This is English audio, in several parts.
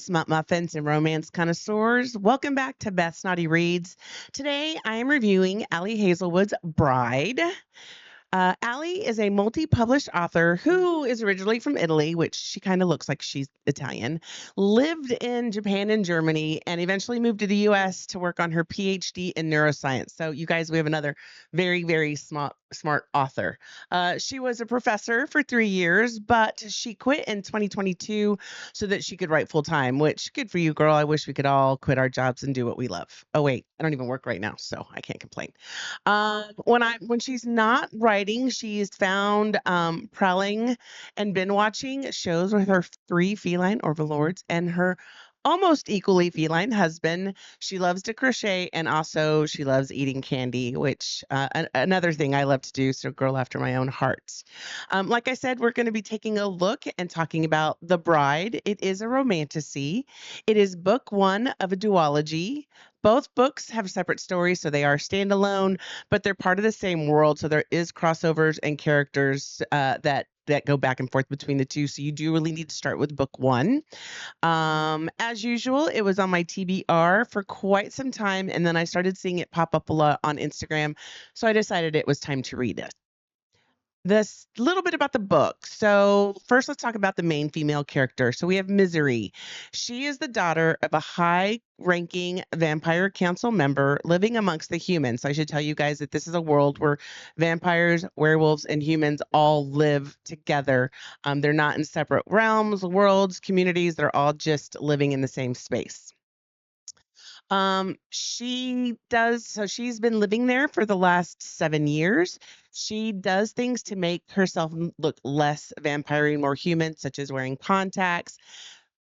smut muffins and romance connoisseurs. Welcome back to Beth's Naughty Reads. Today, I am reviewing Ali Hazelwood's Bride. Ali is a multi-published author who is originally from Italy, which she kind of looks like she's Italian, lived in Japan and Germany, and eventually moved to the U.S. to work on her Ph.D. in neuroscience. So you guys, we have another very, very smart author. She was a professor for 3 years, but she quit in 2022 so that she could write full time, which good for you, girl. I wish we could all quit our jobs and do what we love. Oh, wait, I don't even work right now, so I can't complain. When she's not writing, she's found prowling and binge watching shows with her 3 feline overlords and her almost equally feline husband. She loves to crochet and also she loves eating candy, which another thing I love to do. So, girl after my own heart. Like I said, we're going to be taking a look and talking about The Bride. It is a romantasy. It is book 1 of a duology. Both books have separate stories, so they are standalone, but they're part of the same world. So there is crossovers and characters that go back and forth between the two. So you do really need to start with book 1. As usual, it was on my TBR for quite some time, and then I started seeing it pop up a lot on Instagram. So I decided it was time to read it. This little bit about the book. So first, let's talk about the main female character. So we have Misery. She is the daughter of a high-ranking vampire council member living amongst the humans. So I should tell you guys that this is a world where vampires, werewolves, and humans all live together. They're not in separate realms, worlds, communities. They're all just living in the same space. She's been living there for the last 7 years. She does things to make herself look less vampire and more human, such as wearing contacts.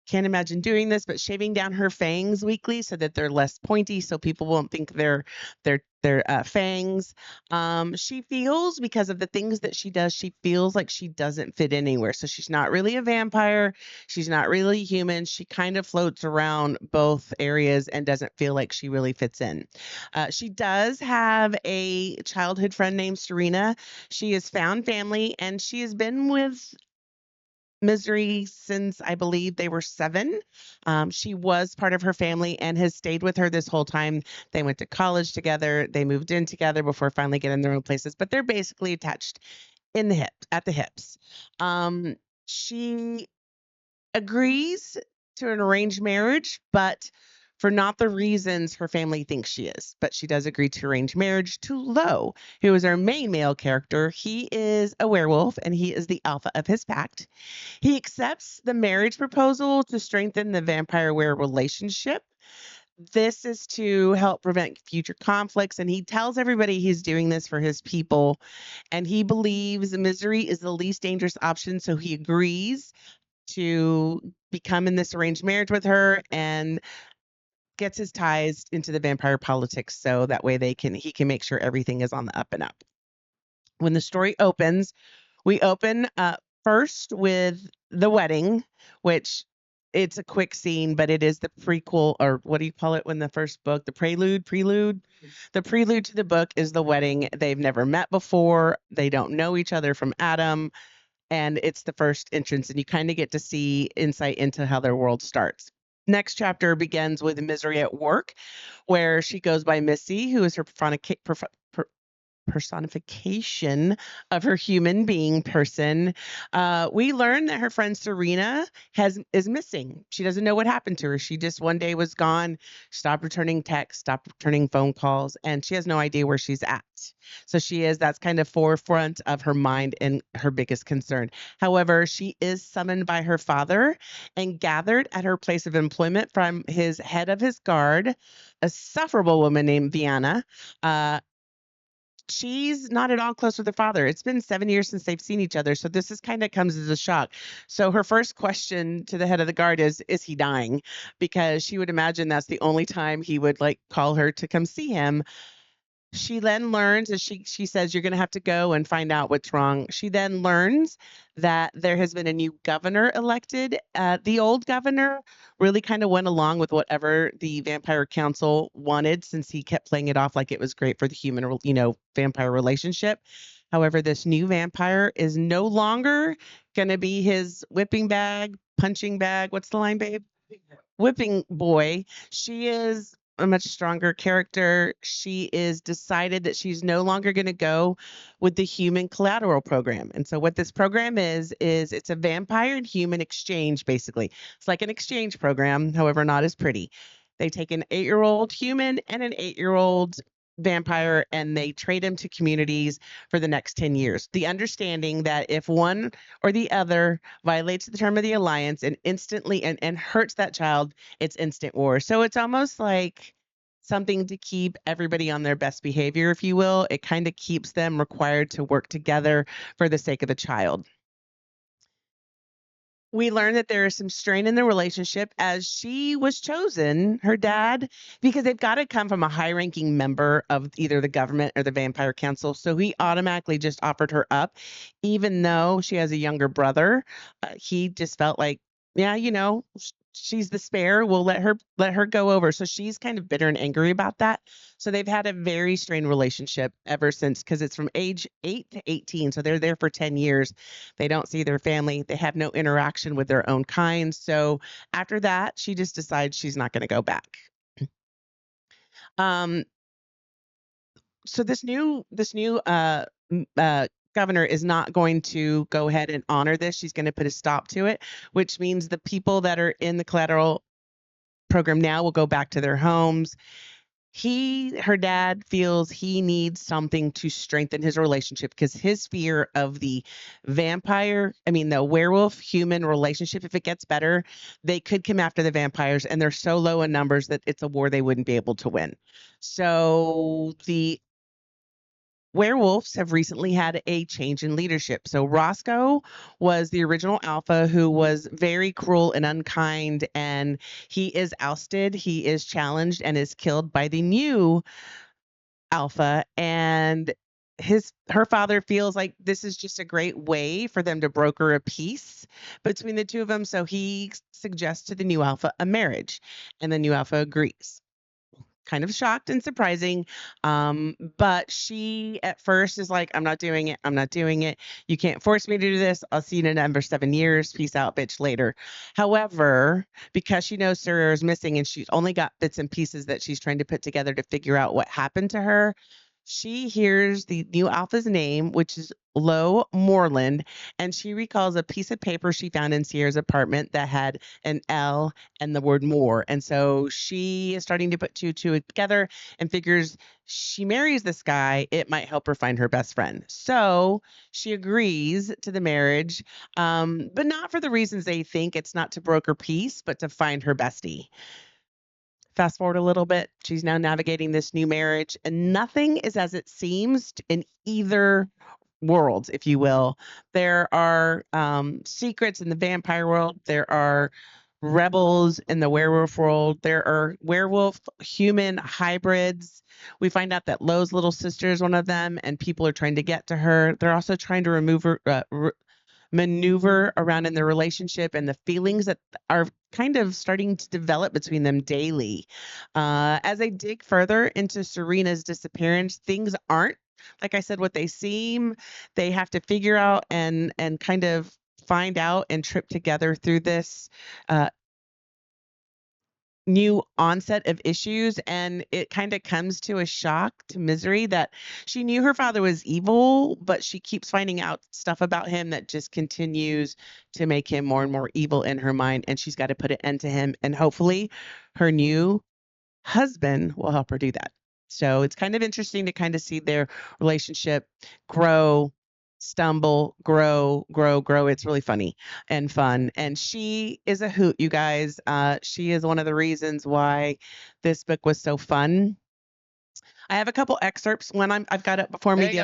Can't imagine doing this, but shaving down her fangs weekly so that they're less pointy, so people won't think they're fangs. She feels, because of the things that she does, she feels like she doesn't fit anywhere. So she's not really a vampire. She's not really human. She kind of floats around both areas and doesn't feel like she really fits in. She does have a childhood friend named Serena. She has found family, and she has been with Misery since I believe they were 7. She was part of her family and has stayed with her this whole time. They went to college together. They moved in together before finally getting their own places, but they're basically attached at the hips. She agrees to an arranged marriage, but for not the reasons her family thinks she is. But she does agree to arranged marriage to Lowe, who is our main male character. He is a werewolf and he is the alpha of his pact. He accepts the marriage proposal to strengthen the vampire-were relationship. This is to help prevent future conflicts, and he tells everybody he's doing this for his people, and he believes Misery is the least dangerous option, so he agrees to become in this arranged marriage with her and gets his ties into the vampire politics so that way he can make sure everything is on the up and up. When the story opens, we open first with the wedding, which it's a quick scene, but it is the prequel, or what do you call it when the first book, the prelude? The prelude to the book is the wedding. They've never met before. They don't know each other from Adam, and it's the first entrance, and you kind of get to see insight into how their world starts. Next chapter begins with Misery at work, where she goes by Missy, who is her personification of her human being person. We learn that her friend Serena is missing. She doesn't know what happened to her. She just one day was gone, stopped returning texts, stopped returning phone calls, and she has no idea where she's at. So that's kind of forefront of her mind and her biggest concern. However, she is summoned by her father and gathered at her place of employment from his head of his guard, a sufferable woman named Viana. She's not at all close with her father. It's been 7 years since they've seen each other, so this is kind of comes as a shock. So her first question to the head of the guard is he dying? Because she would imagine that's the only time he would call her to come see him. She then learns, as she says, you're going to have to go and find out what's wrong. She then learns that there has been a new governor elected. The old governor really kind of went along with whatever the Vampire Council wanted, since he kept playing it off like it was great for the human, vampire relationship. However, this new vampire is no longer going to be his whipping bag, punching bag. What's the line, babe? whipping boy. She is a much stronger character. She is decided that she's no longer going to go with the human collateral program. And so what this program is it's a vampire and human exchange, basically. It's like an exchange program, however, not as pretty. They take an 8-year-old human and an 8-year-old vampire and they trade them to communities for the next 10 years. The understanding that if one or the other violates the term of the alliance and instantly and hurts that child, it's instant war. So it's almost like something to keep everybody on their best behavior, if you will. It kind of keeps them required to work together for the sake of the child. We learn that there is some strain in the relationship as she was chosen, her dad, because they've got to come from a high ranking member of either the government or the Vampire Council. So he automatically just offered her up, even though she has a younger brother. He just felt like, yeah, she's the spare. We'll let her go over. So she's kind of bitter and angry about that. So they've had a very strained relationship ever since because it's from age 8 to 18. So they're there for 10 years. They don't see their family. They have no interaction with their own kind. So after that, she just decides she's not going to go back. Um, so this new governor is not going to go ahead and honor this. She's going to put a stop to it, which means the people that are in the collateral program now will go back to their homes. Her dad feels he needs something to strengthen his relationship because his fear of the the werewolf human relationship, if it gets better, they could come after the vampires and they're so low in numbers that it's a war they wouldn't be able to win. So the werewolves have recently had a change in leadership. So Roscoe was the original alpha who was very cruel and unkind, and he is ousted, he is challenged, and is killed by the new alpha. And her father feels like this is just a great way for them to broker a peace between the two of them. So he suggests to the new alpha a marriage, and the new alpha agrees, kind of shocked and surprising. But she at first is like, I'm not doing it. I'm not doing it. You can't force me to do this. I'll see you in number 7 years. Peace out, bitch, later. However, because she knows Sarah is missing and she's only got bits and pieces that she's trying to put together to figure out what happened to her, she hears the new alpha's name, which is Lowe Moreland, and she recalls a piece of paper she found in Sierra's apartment that had an L and the word more. And so she is starting to put two together and figures she marries this guy, it might help her find her best friend. So she agrees to the marriage, but not for the reasons they think. It's not to broker peace, but to find her bestie. Fast forward a little bit, she's now navigating this new marriage, and nothing is as it seems in either worlds, if you will. There are secrets in the vampire world. There are rebels in the werewolf world. There are werewolf human hybrids. We find out that Lowe's little sister is one of them, and people are trying to get to her. They're also trying to remove her, maneuver around in their relationship and the feelings that are kind of starting to develop between them daily. As I dig further into Serena's disappearance, things aren't, like I said, what they seem. They have to figure out and kind of find out and trip together through this new onset of issues, and it kind of comes to a shock to Misery that she knew her father was evil, but she keeps finding out stuff about him that just continues to make him more and more evil in her mind, and she's got to put an end to him, and hopefully her new husband will help her do that. So it's kind of interesting to kind of see their relationship grow, stumble, grow. It's really funny and fun. And she is a hoot, you guys. She is one of the reasons why this book was so fun. I have a couple excerpts. I've got it before me.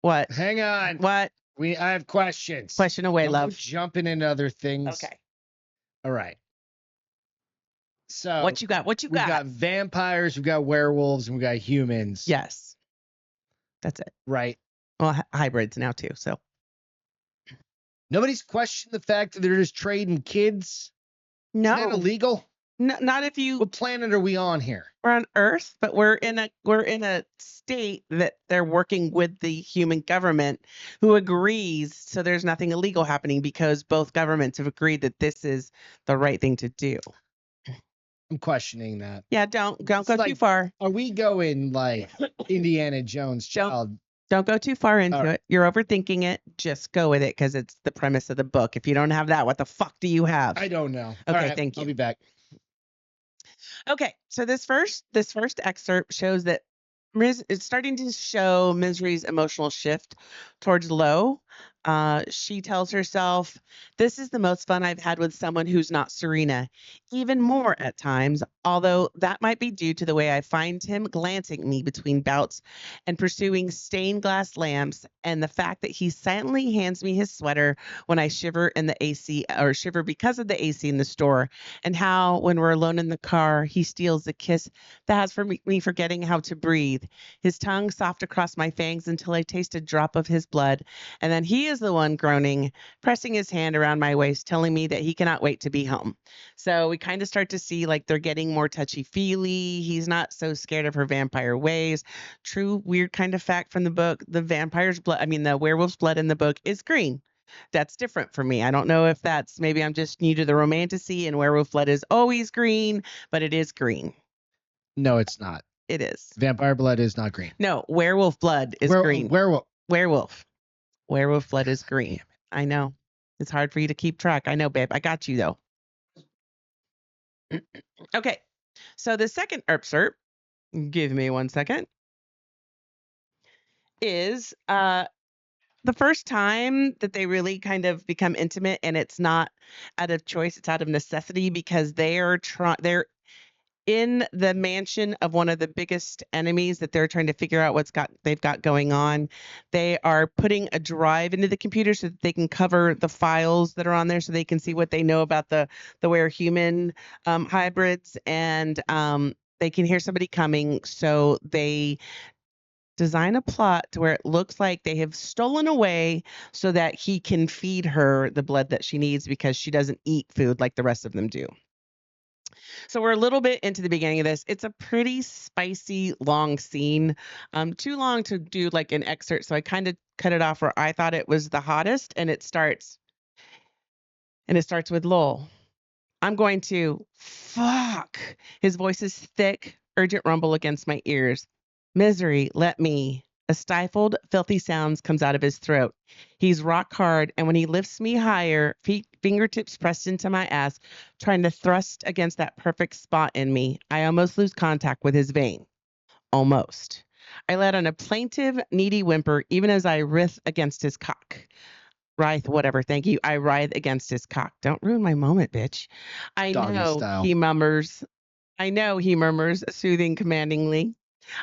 What? Hang on. What? I have questions. Question away, Don't love. go jumping into other things. Okay. All right. So what you got? We've got vampires, we've got werewolves, and we've got humans. Yes. That's it. Right. Well, hybrids now too. So nobody's questioned the fact that they're just trading kids. No. Isn't that illegal? No, not if you. What planet are we on here? We're on Earth, but we're in a state that they're working with the human government, who agrees. So there's nothing illegal happening because both governments have agreed that this is the right thing to do. I'm questioning that. Yeah, don't It's go too like, far. are we going like Indiana Jones child? Don't go too far into right. it. You're overthinking it. Just go with it because it's the premise of the book. If you don't have that, what the fuck do you have? I don't know. Okay, All right, thank you. I'll be back. Okay, so this first excerpt shows that it's starting to show Misery's emotional shift towards Lowe. She tells herself, "This is the most fun I've had with someone who's not Serena, even more at times, although that might be due to the way I find him glancing at me between bouts and pursuing stained glass lamps, and the fact that he silently hands me his sweater when I shiver in the AC or shiver because of the AC in the store, and how when we're alone in the car, he steals the kiss that has for me forgetting how to breathe. His tongue soft across my fangs until I taste a drop of his blood, and then he is the one groaning, pressing his hand around my waist, telling me that he cannot wait to be home." So we kind of start to see like they're getting more touchy-feely. He's not so scared of her vampire ways. True weird kind of fact from the book, the werewolf's blood in the book is green. That's different for me. I don't know if that's maybe I'm just new to the romantasy and werewolf blood is always green, but it is green. No, it's not. It is. Vampire blood is not green. No, werewolf blood is green. Werewolf. Werewolf blood is green. I know. It's hard for you to keep track. I know, babe. I got you though. Okay. So the second excerpt, give me 1 second, is the first time that they really kind of become intimate, and it's not out of choice, it's out of necessity because they're in the mansion of one of the biggest enemies that they're trying to figure out they've got going on. They are putting a drive into the computer so that they can cover the files that are on there so they can see what they know about the were-human hybrids, and they can hear somebody coming, so they design a plot to where it looks like they have stolen away so that he can feed her the blood that she needs because she doesn't eat food like the rest of them do. So we're a little bit into the beginning of this. It's a pretty spicy, long scene. Too long to do like an excerpt, so I kind of cut it off where I thought it was the hottest, and it starts with Lowell. "I'm going to fuck." His voice is thick, urgent rumble against my ears. "Misery, let me." A stifled, filthy sound comes out of his throat. He's rock hard, and when he lifts me higher, fingertips pressed into my ass, trying to thrust against that perfect spot in me, I almost lose contact with his vein. Almost. I let out a plaintive, needy whimper, even as I writhe against his cock. Whatever, thank you. I writhe against his cock. Don't ruin my moment, bitch. Doggy style. He murmurs. I know, he murmurs, soothing commandingly.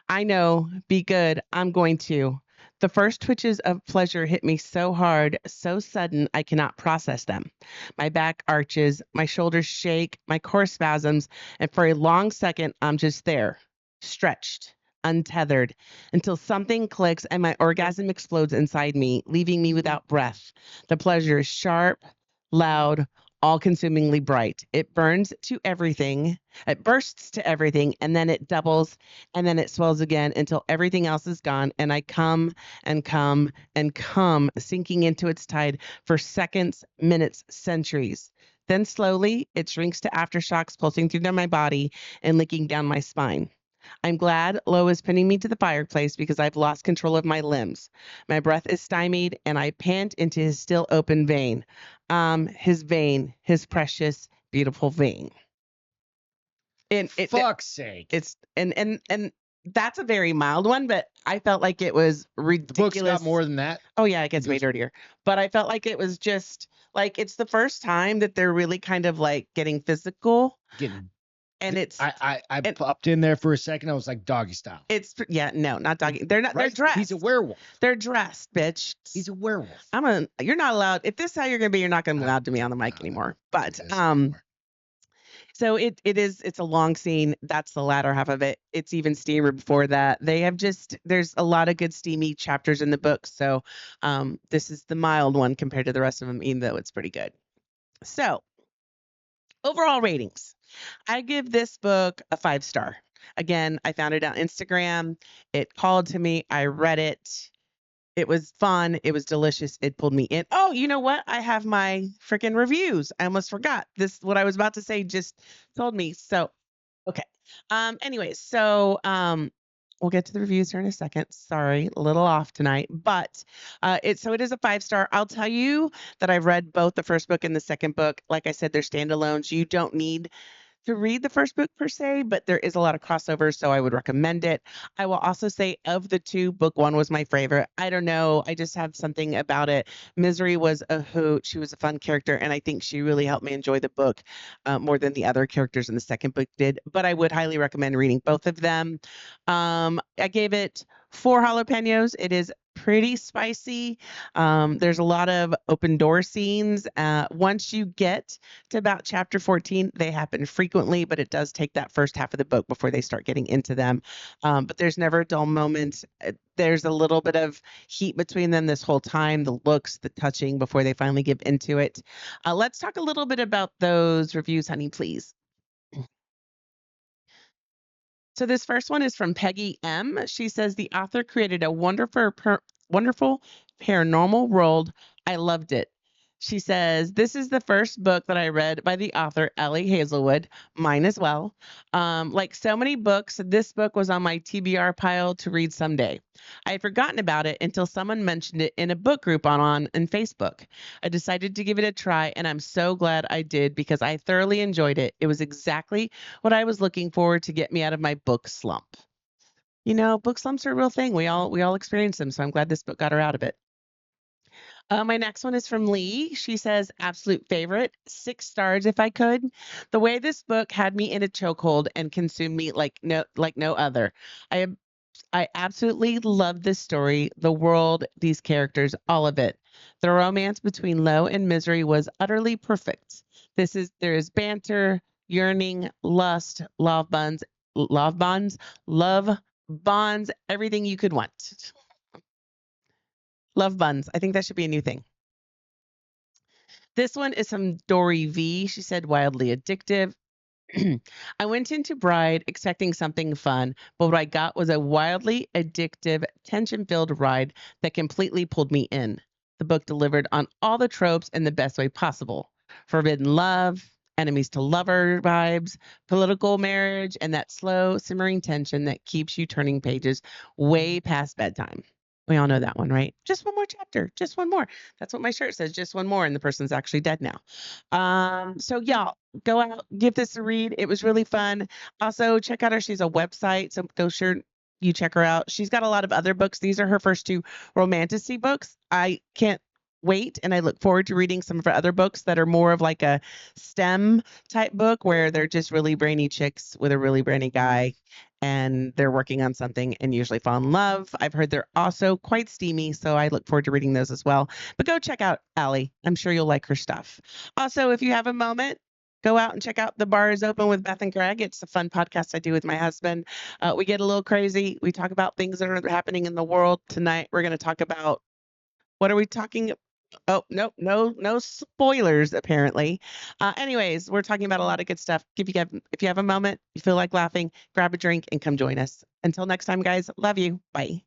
I know, be good. I'm going to. The first twitches of pleasure hit me so hard, so sudden, I cannot process them. My back arches, my shoulders shake, my core spasms, and for a long second, I'm just there, stretched, untethered, until something clicks and my orgasm explodes inside me, leaving me without breath. The pleasure is sharp, loud, all-consumingly bright. It burns to everything. It bursts to everything, and then it doubles, and then it swells again until everything else is gone, and I come and come and come, sinking into its tide for seconds, minutes, centuries. Then slowly, it shrinks to aftershocks pulsing through my body and licking down my spine. I'm glad Lowe is pinning me to the fireplace because I've lost control of my limbs. My breath is stymied, and I pant into his still open vein. His vein, his precious, beautiful vein. Fuck's sake. It's and that's a very mild one, but I felt like it was ridiculous. The book's got more than that. Oh yeah, it gets way dirtier. But I felt like it was just like it's the first time that they're really kind of like getting physical. And it's I popped in there for a second. I was like, doggy style. No, not doggy. They're not. Right? They're dressed. He's a werewolf. They're dressed, bitch. He's a werewolf. You're not allowed. If this is how you're gonna be, you're not gonna be allowed to be on the mic anymore. But so it's a long scene. That's the latter half of it. It's even steamier before that. There's a lot of good steamy chapters in the book. So this is the mild one compared to the rest of them, even though it's pretty good. So overall ratings. I give this book a 5-star. Again, I found it on Instagram. It called to me. I read it. It was fun. It was delicious. It pulled me in. Oh, you know what? I have my freaking reviews. I almost forgot. What I was about to say just told me. So Okay. Anyways, so we'll get to the reviews here in a second. Sorry, a little off tonight, but it is a 5-star. I'll tell you that I've read both the first book and the second book. Like I said, they're standalones. You don't need to read the first book per se, but there is a lot of crossovers, so I would recommend it. I will also say of the two, book one was my favorite. I don't know. I just have something about it. Misery was a hoot. She was a fun character, and I think she really helped me enjoy the book more than the other characters in the second book did. But I would highly recommend reading both of them. I gave it 4 jalapenos. It is pretty spicy. There's a lot of open door scenes. Once you get to about chapter 14, they happen frequently, but it does take that first half of the book before they start getting into them. But there's never a dull moment. There's a little bit of heat between them this whole time, the looks, the touching before they finally give into it. Let's talk a little bit about those reviews, honey, please. So this first one is from Peggy M. She says the author created a wonderful paranormal world. I loved it. She says this is the first book that I read by the author Ali Hazelwood. Mine as well. Like so many books, this book was on my TBR pile to read someday. I had forgotten about it until someone mentioned it in a book group on Facebook. I decided to give it a try, and I'm so glad I did because I thoroughly enjoyed it. It was exactly what I was looking for to get me out of my book slump. You know, book slumps are a real thing. We all experience them, so I'm glad this book got her out of it. My next one is from Lee. She says, absolute favorite, 6 stars if I could. The way this book had me in a chokehold and consumed me like no other. I I absolutely love this story, the world, these characters, all of it. The romance between Lowe and Misery was utterly perfect. There is banter, yearning, lust, love bonds, everything you could want. Love buns. I think that should be a new thing. This one is from Dory V. She said wildly addictive. I went into Bride expecting something fun, but what I got was a wildly addictive, tension filled ride that completely pulled me in. The book delivered on all the tropes in the best way possible: forbidden love, enemies to lover vibes, political marriage, and that slow, simmering tension that keeps you turning pages way past bedtime. We all know that one, right? Just one more chapter, just one more. That's what my shirt says, just one more, and the person's actually dead now. So y'all go out, give this a read. It was really fun. Also, check out her. She's a website, so go sure you check her out. She's got a lot of other books. These are her first 2 romantasy books. I can't wait, and I look forward to reading some of her other books that are more of like a STEM type book where they're just really brainy chicks with a really brainy guy and they're working on something and usually fall in love. I've heard they're also quite steamy, so I look forward to reading those as well. But go check out Allie. I'm sure you'll like her stuff. Also, if you have a moment, go out and check out The Bar is Open with Beth and Greg. It's a fun podcast I do with my husband. We get a little crazy. We talk about things that are happening in the world. Tonight, we're going to talk about what are we talking? Oh, no spoilers apparently. Anyways, we're talking about a lot of good stuff. If you have a moment, you feel like laughing, grab a drink and come join us. Until next time, guys. Love you. Bye.